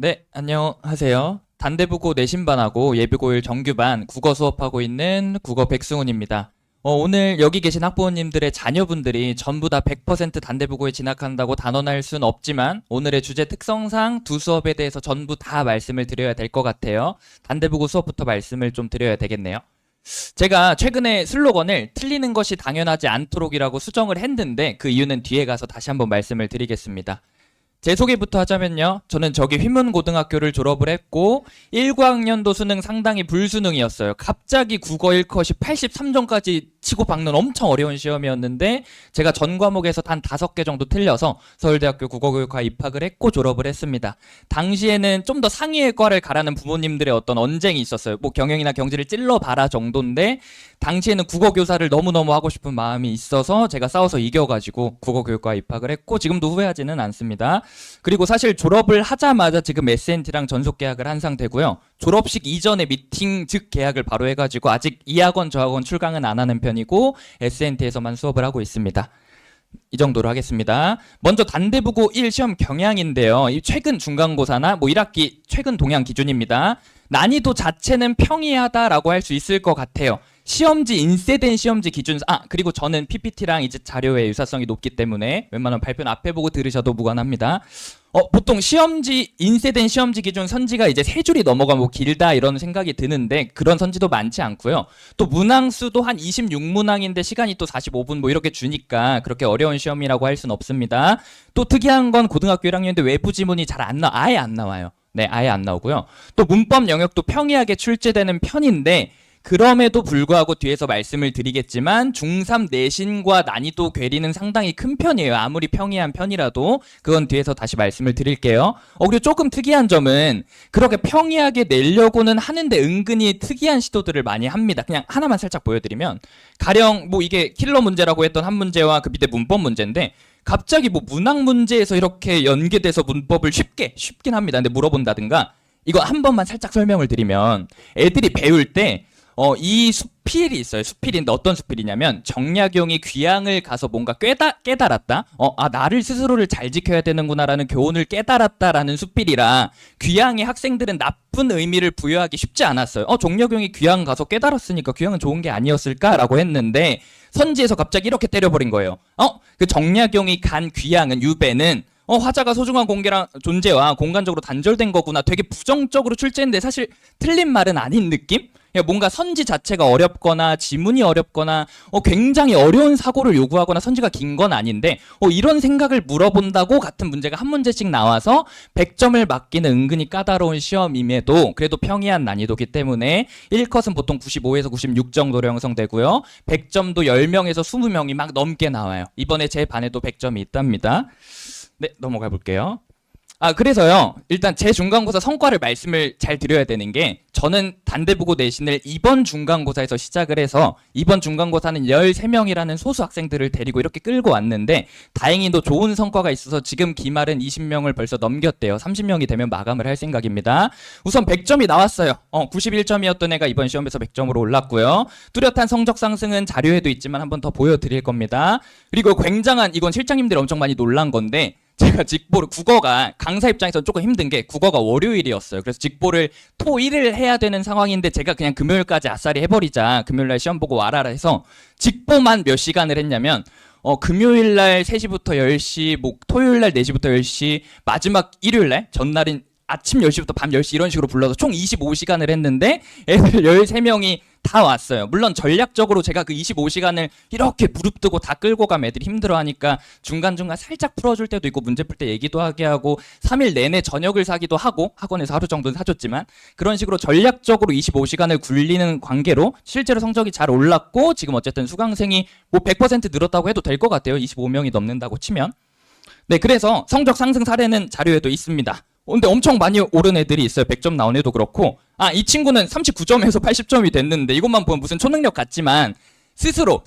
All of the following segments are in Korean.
네, 안녕하세요. 단대부고 내신반하고 예비고1 정규반 국어 수업하고 있는 국어 백승훈입니다. 오늘 여기 계신 학부모님들의 자녀분들이 전부 다 100% 단대부고에 진학한다고 단언할 순 없지만 오늘의 주제 특성상 두 수업에 대해서 전부 다 말씀을 드려야 될 것 같아요. 단대부고 수업부터 말씀을 좀 드려야 되겠네요. 제가 최근에 슬로건을 틀리는 것이 당연하지 않도록이라고 수정을 했는데 그 이유는 뒤에 가서 다시 한번 말씀을 드리겠습니다. 제 소개부터 하자면요. 저는 저기 휘문고등학교를 졸업을 했고 19학년도 수능 상당히 불수능이었어요. 갑자기 국어 1컷이 83점까지 치고 박는 엄청 어려운 시험이었는데 제가 전 과목에서 단 5개 정도 틀려서 서울대학교 국어교육과에 입학을 했고 졸업을 했습니다. 당시에는 좀 더 상위의 과를 가라는 부모님들의 어떤 언쟁이 있었어요. 뭐 경영이나 경제를 찔러봐라 정도인데 당시에는 국어교사를 너무너무 하고 싶은 마음이 있어서 제가 싸워서 이겨가지고 국어교육과에 입학을 했고 지금도 후회하지는 않습니다. 그리고 사실 졸업을 하자마자 지금 S&T랑 전속 계약을 한 상태고요. 졸업식 이전에 미팅 즉 계약을 바로 해가지고 아직 이 학원 저 학원 출강은 안 하는 편이고 S&T에서만 수업을 하고 있습니다. 이 정도로 하겠습니다. 먼저 단대부고 1 시험 경향인데요. 이 최근 중간고사나 뭐 1학기 최근 동향 기준입니다. 난이도 자체는 평이하다라고 할 수 있을 것 같아요. 시험지 인쇄된 시험지 기준 그리고 저는 PPT랑 이제 자료의 유사성이 높기 때문에 웬만하면 발표는 앞에 보고 들으셔도 무관합니다. 보통 시험지 인쇄된 시험지 기준 선지가 이제 3줄이 넘어가면 길다 이런 생각이 드는데 그런 선지도 많지 않고요. 또 문항수도 한 26문항인데 시간이 또 45분 뭐 이렇게 주니까 그렇게 어려운 시험이라고 할 수는 없습니다. 또 특이한 건 고등학교 1학년인데 외부 지문이 잘 안 아예 안 나와요. 네, 아예 안 나오고요. 또 문법 영역도 평이하게 출제되는 편인데 그럼에도 불구하고 뒤에서 말씀을 드리겠지만 중3 내신과 난이도 괴리는 상당히 큰 편이에요. 아무리 평이한 편이라도 그건 뒤에서 다시 말씀을 드릴게요. 그리고 조금 특이한 점은 그렇게 평이하게 내려고는 하는데 은근히 특이한 시도들을 많이 합니다. 그냥 하나만 살짝 보여드리면 가령 뭐 이게 킬러 문제라고 했던 한 문제와 그 밑에 문법 문제인데 갑자기 뭐 문학 문제에서 이렇게 연계돼서 문법을 쉽긴 합니다. 근데 물어본다든가 이거 한 번만 살짝 설명을 드리면 애들이 배울 때 이 수필이 있어요. 수필인데 어떤 수필이냐면 정약용이 귀향을 가서 뭔가 깨달았다. 나를 스스로를 잘 지켜야 되는구나라는 교훈을 깨달았다라는 수필이라 귀향의 학생들은 나쁜 의미를 부여하기 쉽지 않았어요. 정약용이 귀향 가서 깨달았으니까 귀향은 좋은 게 아니었을까라고 했는데 선지에서 갑자기 이렇게 때려버린 거예요. 그 정약용이 간 귀향은 유배는 화자가 소중한 존재와 공간적으로 단절된 거구나. 되게 부정적으로 출제했는데 사실 틀린 말은 아닌 느낌? 뭔가 선지 자체가 어렵거나 지문이 어렵거나 굉장히 어려운 사고를 요구하거나 선지가 긴 건 아닌데 이런 생각을 물어본다고 같은 문제가 한 문제씩 나와서 100점을 맞기는 은근히 까다로운 시험임에도 그래도 평이한 난이도기 때문에 1컷은 보통 95에서 96 정도로 형성되고요. 100점도 10명에서 20명이 막 넘게 나와요. 이번에 제 반에도 100점이 있답니다. 네, 넘어가 볼게요. 그래서요. 일단 제 중간고사 성과를 말씀을 잘 드려야 되는 게 저는 단대부고 내신을 이번 중간고사에서 시작을 해서 이번 중간고사는 13명이라는 소수 학생들을 데리고 이렇게 끌고 왔는데 다행히도 좋은 성과가 있어서 지금 기말은 20명을 벌써 넘겼대요. 30명이 되면 마감을 할 생각입니다. 우선 100점이 나왔어요. 91점이었던 애가 이번 시험에서 100점으로 올랐고요. 뚜렷한 성적 상승은 자료에도 있지만 한번 더 보여드릴 겁니다. 그리고 굉장한 이건 실장님들이 엄청 많이 놀란 건데 제가 직보를 국어가 강사 입장에서는 조금 힘든 게 국어가 월요일이었어요. 그래서 직보를 토, 일을 해야 되는 상황인데 제가 그냥 금요일까지 아싸리 해버리자. 금요일날 시험 보고 와라 해서 직보만 몇 시간을 했냐면 금요일날 3시부터 10시, 토요일날 4시부터 10시, 마지막 일요일날 전날인 아침 10시부터 밤 10시 이런 식으로 불러서 총 25시간을 했는데 애들 13명이 다 왔어요. 물론 전략적으로 제가 그 25시간을 이렇게 무릎뜨고 다 끌고 가면 애들이 힘들어하니까 중간중간 살짝 풀어줄 때도 있고 문제 풀 때 얘기도 하게 하고 3일 내내 저녁을 사기도 하고 학원에서 하루 정도는 사줬지만 그런 식으로 전략적으로 25시간을 굴리는 관계로 실제로 성적이 잘 올랐고 지금 어쨌든 수강생이 뭐 100% 늘었다고 해도 될 것 같아요. 25명이 넘는다고 치면. 네, 그래서 성적 상승 사례는 자료에도 있습니다. 근데 엄청 많이 오른 애들이 있어요. 100점 나온 애도 그렇고 이 친구는 39점에서 80점이 됐는데 이것만 보면 무슨 초능력 같지만 스스로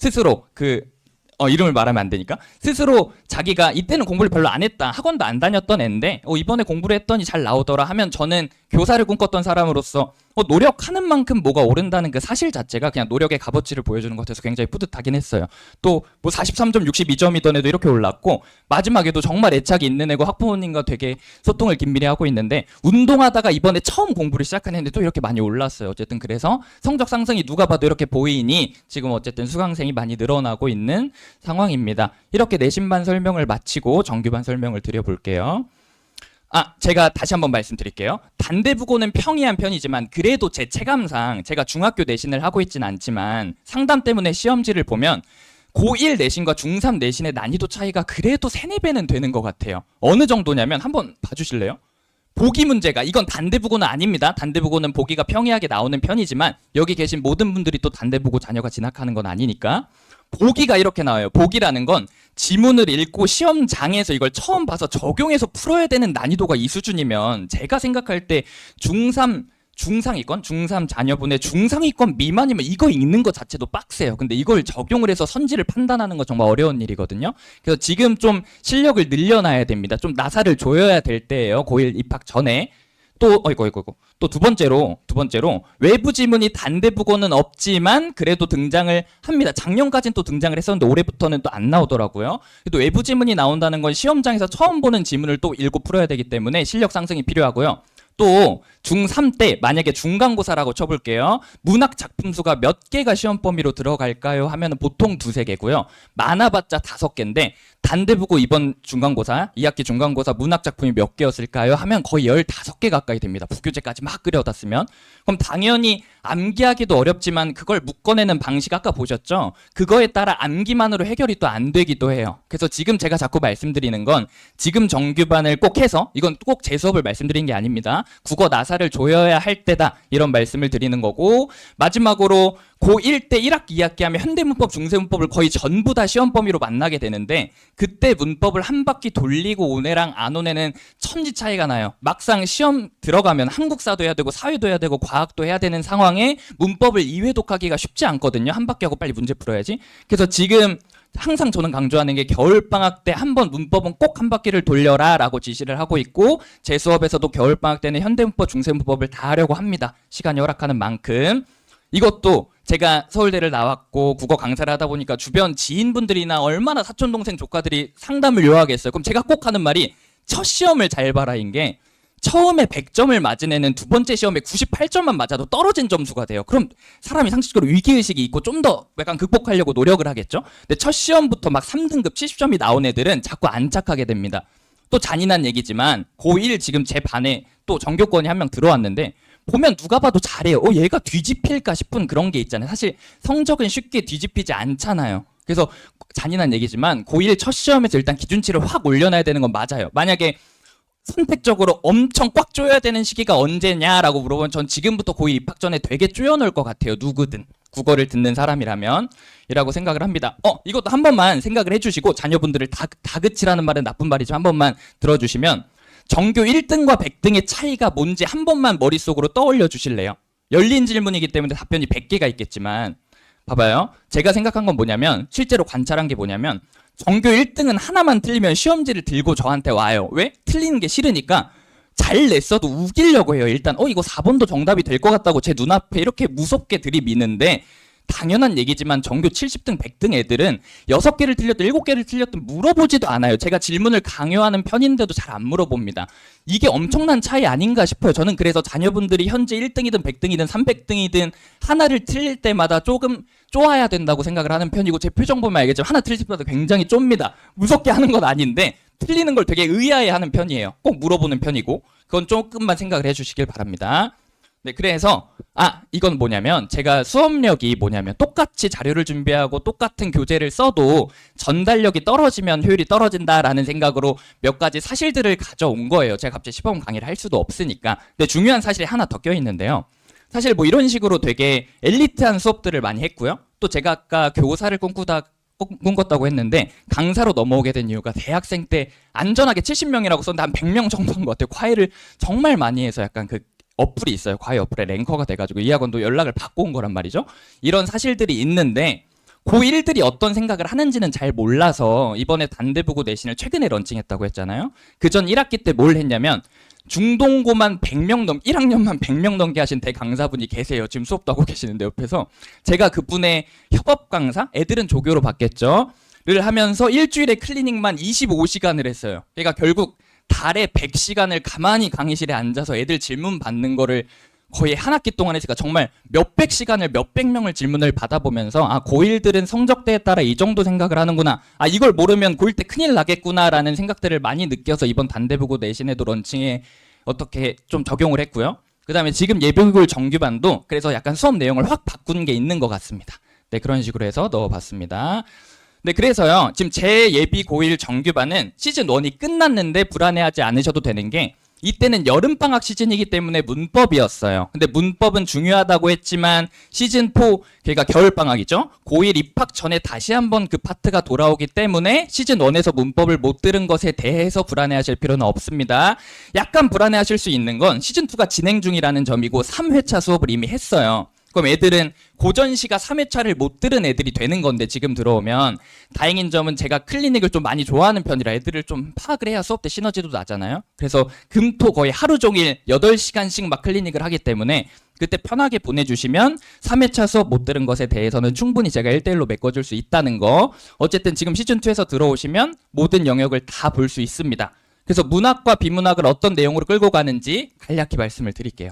이름을 말하면 안 되니까 스스로 자기가 이때는 공부를 별로 안 했다. 학원도 안 다녔던 애인데 이번에 공부를 했더니 잘 나오더라 하면 저는 교사를 꿈꿨던 사람으로서 노력하는 만큼 뭐가 오른다는 그 사실 자체가 그냥 노력의 값어치를 보여주는 것 같아서 굉장히 뿌듯하긴 했어요. 또 뭐 43점, 62점이던 애도 이렇게 올랐고 마지막에도 정말 애착이 있는 애고 학부모님과 되게 소통을 긴밀히 하고 있는데 운동하다가 이번에 처음 공부를 시작한 애인데 또 이렇게 많이 올랐어요. 어쨌든 그래서 성적 상승이 누가 봐도 이렇게 보이니 지금 어쨌든 수강생이 많이 늘어나고 있는 상황입니다. 이렇게 내신반 설명을 마치고 정규반 설명을 드려볼게요. 제가 다시 한번 말씀드릴게요. 단대부고는 평이한 편이지만 그래도 제 체감상 제가 중학교 내신을 하고 있진 않지만 상담 때문에 시험지를 보면 고1 내신과 중3 내신의 난이도 차이가 그래도 3, 4배는 되는 것 같아요. 어느 정도냐면 한번 봐주실래요? 보기 문제가 이건 단대부고는 아닙니다. 단대부고는 보기가 평이하게 나오는 편이지만 여기 계신 모든 분들이 또 단대부고 자녀가 진학하는 건 아니니까 보기가 이렇게 나와요. 보기라는 건 지문을 읽고 시험장에서 이걸 처음 봐서 적용해서 풀어야 되는 난이도가 이 수준이면 제가 생각할 때 중상위권? 중3 자녀분의 중상위권 미만이면 이거 읽는 것 자체도 빡세요. 근데 이걸 적용을 해서 선지를 판단하는 건 정말 어려운 일이거든요. 그래서 지금 좀 실력을 늘려놔야 됩니다. 좀 나사를 조여야 될 때예요. 고1 입학 전에. 또 두 번째로 외부 지문이 단대부고는 없지만 그래도 등장을 합니다. 작년까지는 또 등장을 했었는데 올해부터는 또 안 나오더라고요. 또 외부 지문이 나온다는 건 시험장에서 처음 보는 지문을 또 읽고 풀어야 되기 때문에 실력 상승이 필요하고요. 또 중3 때 만약에 중간고사라고 쳐볼게요. 문학 작품 수가 몇 개가 시험 범위로 들어갈까요? 하면 보통 2-3개고요. 많아봤자 5개인데 단대부고 이번 중간고사 2학기 중간고사 문학 작품이 몇 개였을까요? 하면 거의 15개 가까이 됩니다. 부교재까지 막 끌어다 쓰면. 그럼 당연히 암기하기도 어렵지만 그걸 묶어내는 방식 아까 보셨죠? 그거에 따라 암기만으로 해결이 또 안 되기도 해요. 그래서 지금 제가 자꾸 말씀드리는 건 지금 정규반을 꼭 해서 이건 꼭 제 수업을 말씀드리는 게 아닙니다. 국어 나사를 조여야 할 때다 이런 말씀을 드리는 거고 마지막으로 고1 때 1학기 2학기 하면 현대문법 중세문법을 거의 전부 다 시험 범위로 만나게 되는데 그때 문법을 한 바퀴 돌리고 온 애랑 안 온 애는 천지 차이가 나요. 막상 시험 들어가면 한국사도 해야 되고 사회도 해야 되고 과학도 해야 되는 상황에 문법을 2회독하기가 쉽지 않거든요. 한 바퀴 하고 빨리 문제 풀어야지. 그래서 지금 항상 저는 강조하는 게 겨울방학 때 한번 문법은 꼭 한 바퀴를 돌려라 라고 지시를 하고 있고 제 수업에서도 겨울방학 때는 현대문법 중세문법을 다 하려고 합니다. 시간이 허락하는 만큼. 이것도 제가 서울대를 나왔고 국어 강사를 하다 보니까 주변 지인분들이나 얼마나 사촌동생 조카들이 상담을 요하겠어요. 그럼 제가 꼭 하는 말이 첫 시험을 잘 봐라인 게 처음에 100점을 맞은 애는 두 번째 시험에 98점만 맞아도 떨어진 점수가 돼요. 그럼 사람이 상식적으로 위기의식이 있고 좀 더 약간 극복하려고 노력을 하겠죠. 근데 첫 시험부터 막 3등급 70점이 나온 애들은 자꾸 안착하게 됩니다. 또 잔인한 얘기지만 고1 지금 제 반에 또 전교권이 한 명 들어왔는데 보면 누가 봐도 잘해요. 얘가 뒤집힐까 싶은 그런 게 있잖아요. 사실 성적은 쉽게 뒤집히지 않잖아요. 그래서 잔인한 얘기지만 고1 첫 시험에서 일단 기준치를 확 올려놔야 되는 건 맞아요. 만약에 선택적으로 엄청 꽉 조여야 되는 시기가 언제냐라고 물어보면 전 지금부터 고1 입학 전에 되게 조여놓을 것 같아요. 누구든 국어를 듣는 사람이라면 이라고 생각을 합니다. 이것도 한 번만 생각을 해주시고 자녀분들을 다그치라는 말은 나쁜 말이지만 한 번만 들어주시면 전교 1등과 100등의 차이가 뭔지 한 번만 머릿속으로 떠올려 주실래요? 열린 질문이기 때문에 답변이 100개가 있겠지만 봐봐요. 제가 생각한 건 뭐냐면 실제로 관찰한 게 뭐냐면 전교 1등은 하나만 틀리면 시험지를 들고 저한테 와요. 왜? 틀리는 게 싫으니까 잘 냈어도 우기려고 해요. 일단 이거 4번도 정답이 될 것 같다고 제 눈앞에 이렇게 무섭게 들이미는데 당연한 얘기지만 전교 70등, 100등 애들은 6개를 틀렸든 7개를 틀렸든 물어보지도 않아요. 제가 질문을 강요하는 편인데도 잘 안 물어봅니다. 이게 엄청난 차이 아닌가 싶어요. 저는 그래서 자녀분들이 현재 1등이든 100등이든 300등이든 하나를 틀릴 때마다 조금 쪼아야 된다고 생각을 하는 편이고 제 표정 보면 알겠지만 하나 틀릴 때마다 굉장히 쫍니다. 무섭게 하는 건 아닌데 틀리는 걸 되게 의아해하는 편이에요. 꼭 물어보는 편이고 그건 조금만 생각을 해주시길 바랍니다. 네, 그래서 이건 뭐냐면 제가 수업력이 뭐냐면 똑같이 자료를 준비하고 똑같은 교재를 써도 전달력이 떨어지면 효율이 떨어진다라는 생각으로 몇 가지 사실들을 가져온 거예요. 제가 갑자기 시범 강의를 할 수도 없으니까. 근데 중요한 사실이 하나 더 껴있는데요. 사실 뭐 이런 식으로 되게 엘리트한 수업들을 많이 했고요. 또 제가 아까 교사를 꿈꿨다고 했는데 강사로 넘어오게 된 이유가 대학생 때 안전하게 70명이라고 썼는데 한 100명 정도인 것 같아요. 과외를 정말 많이 해서 약간 그 어플이 있어요. 과외 어플에 랭커가 돼가지고 이 학원도 연락을 받고 온 거란 말이죠. 이런 사실들이 있는데 고1들이 어떤 생각을 하는지는 잘 몰라서 이번에 단대부고 내신을 최근에 런칭했다고 했잖아요. 그전 1학기 때 뭘 했냐면 중동고만 1학년만 100명 넘게 하신 대강사분이 계세요. 지금 수업도 하고 계시는데 옆에서. 제가 그분의 협업 강사, 애들은 조교로 받겠죠. 를 하면서 일주일에 클리닉만 25시간을 했어요. 그러니까 결국 달에 100시간을 가만히 강의실에 앉아서 애들 질문 받는 거를 거의 한 학기 동안 했으니까 정말 몇백 시간을 몇백 명을 질문을 받아보면서 아, 고1들은 성적대에 따라 이 정도 생각을 하는구나. 아, 이걸 모르면 고1 때 큰일 나겠구나라는 생각들을 많이 느껴서 이번 단대부고 내신에도 런칭에 어떻게 좀 적용을 했고요. 그 다음에 지금 예비고일 정규반도 그래서 약간 수업 내용을 확 바꾼 게 있는 것 같습니다. 네, 그런 식으로 해서 넣어봤습니다. 네, 그래서요, 지금 제 예비 고1 정규반은 시즌 1이 끝났는데 불안해하지 않으셔도 되는 게 이때는 여름방학 시즌이기 때문에 문법이었어요. 근데 문법은 중요하다고 했지만 시즌 4, 그러니까 겨울방학이죠. 고1 입학 전에 다시 한번 그 파트가 돌아오기 때문에 시즌 1에서 문법을 못 들은 것에 대해서 불안해하실 필요는 없습니다. 약간 불안해하실 수 있는 건 시즌 2가 진행 중이라는 점이고 3회차 수업을 이미 했어요. 그럼 애들은 고전시가 3회차를 못 들은 애들이 되는 건데 지금 들어오면 다행인 점은 제가 클리닉을 좀 많이 좋아하는 편이라 애들을 좀 파악을 해야 수업 때 시너지도 나잖아요. 그래서 금토 거의 하루 종일 8시간씩 막 클리닉을 하기 때문에 그때 편하게 보내주시면 3회차 수업 못 들은 것에 대해서는 충분히 제가 1대1로 메꿔줄 수 있다는 거. 어쨌든 지금 시즌2에서 들어오시면 모든 영역을 다 볼 수 있습니다. 그래서 문학과 비문학을 어떤 내용으로 끌고 가는지 간략히 말씀을 드릴게요.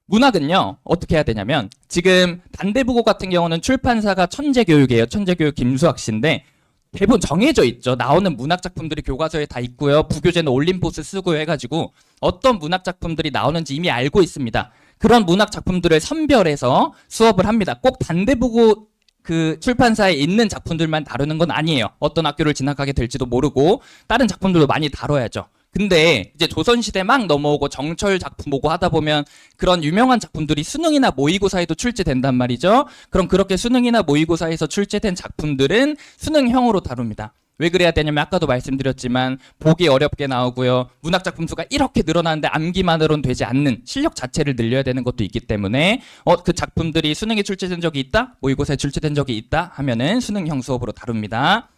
문학은요, 어떻게 해야 되냐면, 지금 단대부고 같은 경우는 출판사가 천재교육이에요. 천재교육 김수학 씨인데, 대부분 정해져 있죠. 나오는 문학 작품들이 교과서에 다 있고요. 부교재는 올림포스 쓰고요 해가지고, 어떤 문학 작품들이 나오는지 이미 알고 있습니다. 그런 문학 작품들을 선별해서 수업을 합니다. 꼭 단대부고 그 출판사에 있는 작품들만 다루는 건 아니에요. 어떤 학교를 진학하게 될지도 모르고, 다른 작품들도 많이 다뤄야죠. 근데 이제 조선시대 막 넘어오고 정철 작품 보고 하다 보면 그런 유명한 작품들이 수능이나 모의고사에도 출제된단 말이죠. 그럼 그렇게 수능이나 모의고사에서 출제된 작품들은 수능형으로 다룹니다. 왜 그래야 되냐면 아까도 말씀드렸지만 보기 어렵게 나오고요. 문학 작품 수가 이렇게 늘어나는데 암기만으로는 되지 않는 실력 자체를 늘려야 되는 것도 있기 때문에 그 작품들이 수능에 출제된 적이 있다? 모의고사에 출제된 적이 있다? 하면은 수능형 수업으로 다룹니다.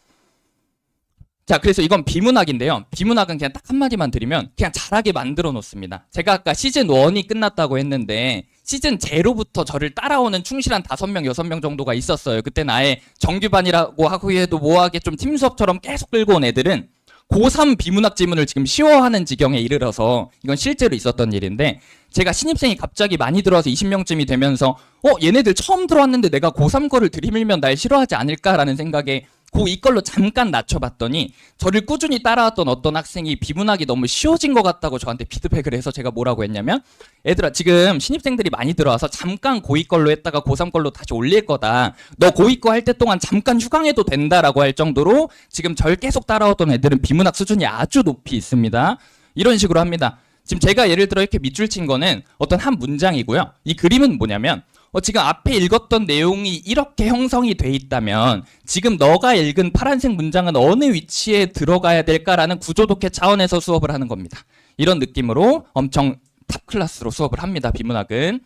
자, 그래서 이건 비문학인데요. 비문학은 그냥 딱 한마디만 드리면 그냥 잘하게 만들어 놓습니다. 제가 아까 시즌 1이 끝났다고 했는데 시즌 제로부터 저를 따라오는 충실한 5명, 6명 정도가 있었어요. 그때는 아예 정규반이라고 하고 해도 뭐하게 좀 팀 수업처럼 계속 끌고 온 애들은 고3 비문학 지문을 지금 쉬워하는 지경에 이르러서 이건 실제로 있었던 일인데 제가 신입생이 갑자기 많이 들어와서 20명쯤이 되면서 얘네들 처음 들어왔는데 내가 고3 거를 들이밀면 날 싫어하지 않을까라는 생각에 고2 걸로 잠깐 낮춰봤더니 저를 꾸준히 따라왔던 어떤 학생이 비문학이 너무 쉬워진 것 같다고 저한테 피드백을 해서 제가 뭐라고 했냐면 얘들아 지금 신입생들이 많이 들어와서 잠깐 고2 걸로 했다가 고3 걸로 다시 올릴 거다. 너 고2 거 할 때 동안 잠깐 휴강해도 된다라고 할 정도로 지금 절 계속 따라왔던 애들은 비문학 수준이 아주 높이 있습니다. 이런 식으로 합니다. 지금 제가 예를 들어 이렇게 밑줄 친 거는 어떤 한 문장이고요. 이 그림은 뭐냐면 지금 앞에 읽었던 내용이 이렇게 형성이 돼 있다면 지금 너가 읽은 파란색 문장은 어느 위치에 들어가야 될까라는 구조독해 차원에서 수업을 하는 겁니다. 이런 느낌으로 엄청 탑 클래스로 수업을 합니다. 비문학은.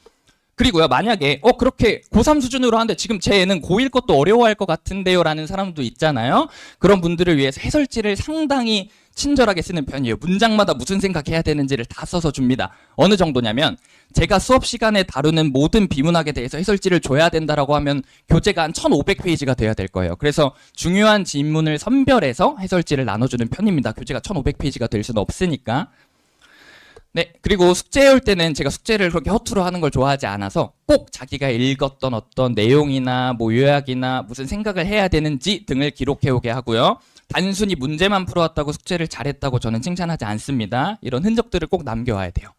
그리고요, 만약에 그렇게 고3 수준으로 하는데 지금 제 애는 고1 것도 어려워할 것 같은데요 라는 사람도 있잖아요. 그런 분들을 위해서 해설지를 상당히 친절하게 쓰는 편이에요. 문장마다 무슨 생각해야 되는지를 다 써서 줍니다. 어느 정도냐면 제가 수업 시간에 다루는 모든 비문학에 대해서 해설지를 줘야 된다라고 하면 교재가 한 1500페이지가 돼야 될 거예요. 그래서 중요한 지문을 선별해서 해설지를 나눠주는 편입니다. 교재가 1500페이지가 될 수는 없으니까. 네, 그리고 숙제해올 때는 제가 숙제를 그렇게 허투루 하는 걸 좋아하지 않아서 꼭 자기가 읽었던 어떤 내용이나 뭐 요약이나 무슨 생각을 해야 되는지 등을 기록해오게 하고요. 단순히 문제만 풀어왔다고 숙제를 잘했다고 저는 칭찬하지 않습니다. 이런 흔적들을 꼭 남겨와야 돼요.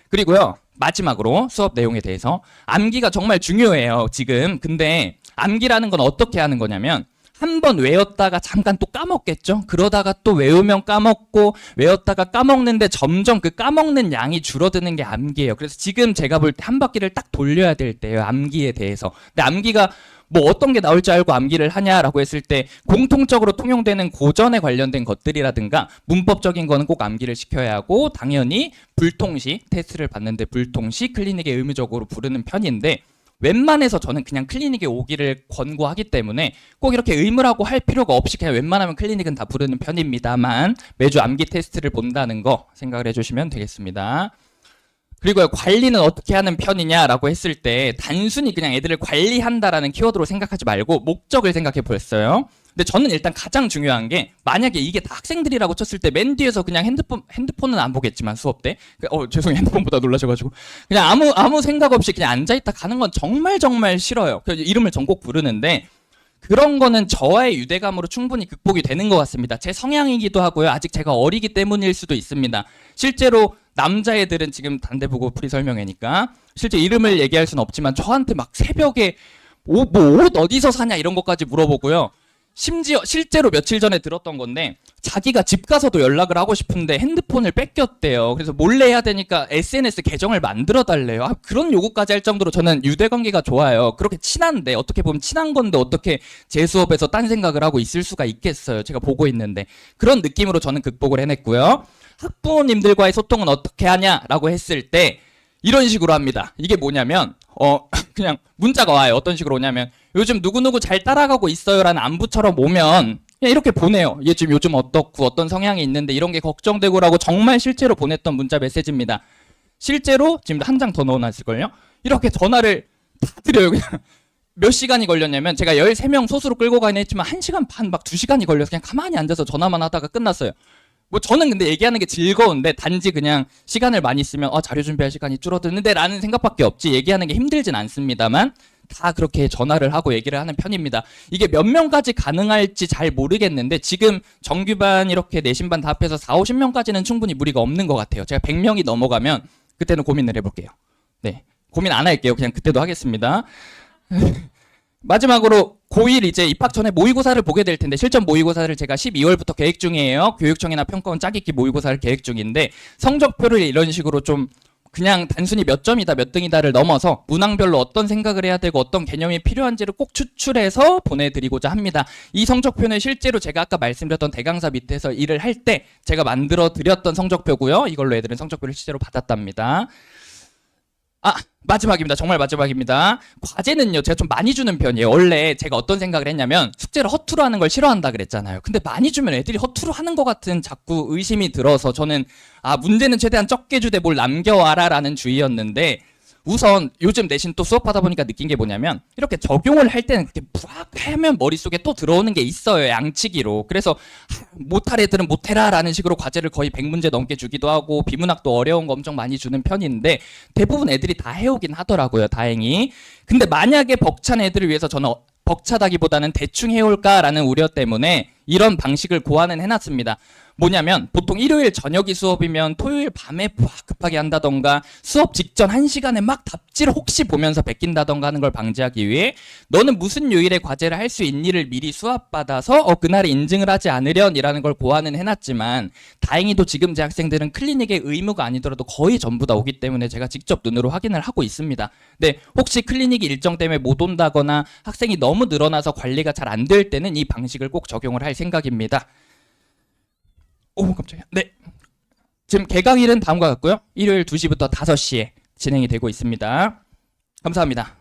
그리고요, 마지막으로 수업 내용에 대해서 암기가 정말 중요해요, 지금. 근데 암기라는 건 어떻게 하는 거냐면 한 번 외웠다가 잠깐 또 까먹겠죠? 그러다가 또 외우면 까먹고 외웠다가 까먹는데 점점 그 까먹는 양이 줄어드는 게 암기예요. 그래서 지금 제가 볼 때 한 바퀴를 딱 돌려야 될 때예요, 암기에 대해서. 근데 암기가 뭐 어떤 게 나올지 알고 암기를 하냐라고 했을 때 공통적으로 통용되는 고전에 관련된 것들이라든가 문법적인 거는 꼭 암기를 시켜야 하고 당연히 불통시, 테스트를 봤는데 불통시 클리닉에 의무적으로 부르는 편인데 웬만해서 저는 그냥 클리닉에 오기를 권고하기 때문에 꼭 이렇게 의무라고 할 필요가 없이 그냥 웬만하면 클리닉은 다 부르는 편입니다만 매주 암기 테스트를 본다는 거 생각을 해주시면 되겠습니다. 그리고 관리는 어떻게 하는 편이냐라고 했을 때 단순히 그냥 애들을 관리한다라는 키워드로 생각하지 말고 목적을 생각해 보였어요. 근데 저는 일단 가장 중요한 게 만약에 이게 다 학생들이라고 쳤을 때 맨 뒤에서 그냥 핸드폰은 안 보겠지만 수업 때 죄송해요 핸드폰보다 놀라셔가지고 그냥 아무 생각 없이 그냥 앉아있다 가는 건 정말 정말 싫어요. 이름을 전꼭 부르는데 그런 거는 저와의 유대감으로 충분히 극복이 되는 것 같습니다. 제 성향이기도 하고요. 아직 제가 어리기 때문일 수도 있습니다. 실제로 남자애들은 지금 단대부고 프리 설명회니까 실제 이름을 얘기할 수는 없지만 저한테 막 새벽에 옷 어디서 사냐 이런 것까지 물어보고요. 심지어 실제로 며칠 전에 들었던 건데 자기가 집 가서도 연락을 하고 싶은데 핸드폰을 뺏겼대요. 그래서 몰래 해야 되니까 SNS 계정을 만들어 달래요. 그런 요구까지 할 정도로 저는 유대관계가 좋아요. 그렇게 친한데 어떻게 보면 친한 건데 어떻게 제 수업에서 딴 생각을 하고 있을 수가 있겠어요. 제가 보고 있는데 그런 느낌으로 저는 극복을 해냈고요. 학부모님들과의 소통은 어떻게 하냐라고 했을 때 이런 식으로 합니다. 이게 뭐냐면 그냥 문자가 와요. 어떤 식으로 오냐면 요즘 누구누구 잘 따라가고 있어요라는 안부처럼 오면 그냥 이렇게 보내요. 얘 지금 요즘 어떻고 어떤 성향이 있는데 이런 게 걱정되고라고 정말 실제로 보냈던 문자 메시지입니다. 실제로 지금 한 장 더 넣어놨을걸요. 이렇게 전화를 다 드려요. 그냥 몇 시간이 걸렸냐면 제가 13명 소수로 끌고 가긴 했지만 1시간 반 막 2시간이 걸려서 그냥 가만히 앉아서 전화만 하다가 끝났어요. 뭐 저는 근데 얘기하는 게 즐거운데 단지 그냥 시간을 많이 쓰면 자료 준비할 시간이 줄어드는데 라는 생각밖에 없지 얘기하는 게 힘들진 않습니다만 다 그렇게 전화를 하고 얘기를 하는 편입니다. 이게 몇 명까지 가능할지 잘 모르겠는데 지금 정규반 이렇게 내신반 다 합해서 4, 50명까지는 충분히 무리가 없는 것 같아요. 제가 100명이 넘어가면 그때는 고민을 해볼게요. 네, 고민 안 할게요. 그냥 그때도 하겠습니다. 마지막으로 고1 이제 입학 전에 모의고사를 보게 될 텐데 실전 모의고사를 제가 12월부터 계획 중이에요. 교육청이나 평가원 짜깁기 모의고사를 계획 중인데 성적표를 이런 식으로 좀 그냥 단순히 몇 점이다 몇 등이다를 넘어서 문항별로 어떤 생각을 해야 되고 어떤 개념이 필요한지를 꼭 추출해서 보내드리고자 합니다. 이 성적표는 실제로 제가 아까 말씀드렸던 대강사 밑에서 일을 할 때 제가 만들어 드렸던 성적표고요. 이걸로 애들은 성적표를 실제로 받았답니다. 마지막입니다. 정말 마지막입니다. 과제는요, 제가 좀 많이 주는 편이에요. 원래 제가 어떤 생각을 했냐면 숙제를 허투루 하는 걸 싫어한다 그랬잖아요. 근데 많이 주면 애들이 허투루 하는 것 같은 자꾸 의심이 들어서 저는 문제는 최대한 적게 주되 뭘 남겨와라 라는 주의였는데 우선 요즘 내신 또 수업하다 보니까 느낀 게 뭐냐면 이렇게 적용을 할 때는 이렇게 푸악 하면 머릿속에 또 들어오는 게 있어요. 양치기로. 그래서 못할 애들은 못해라 라는 식으로 과제를 거의 100문제 넘게 주기도 하고 비문학도 어려운 거 엄청 많이 주는 편인데 대부분 애들이 다 해오긴 하더라고요. 다행히. 근데 만약에 벅찬 애들을 위해서 저는 벅차다기보다는 대충 해올까라는 우려 때문에 이런 방식을 고안은 해놨습니다. 뭐냐면 보통 일요일 저녁이 수업이면 토요일 밤에 급하게 한다던가 수업 직전 1시간에 막 답지를 혹시 보면서 베낀다던가 하는 걸 방지하기 위해 너는 무슨 요일에 과제를 할 수 있니를 미리 수업받아서 그날에 인증을 하지 않으련이라는 걸 고안은 해놨지만 다행히도 지금 제 학생들은 클리닉의 의무가 아니더라도 거의 전부 다 오기 때문에 제가 직접 눈으로 확인을 하고 있습니다. 네, 혹시 클리닉이 일정 때문에 못 온다거나 학생이 너무 늘어나서 관리가 잘 안 될 때는 이 방식을 꼭 적용을 할 생각입니다. 깜짝이야. 네. 지금 개강일은 다음과 같고요. 일요일 2시부터 5시에 진행이 되고 있습니다. 감사합니다.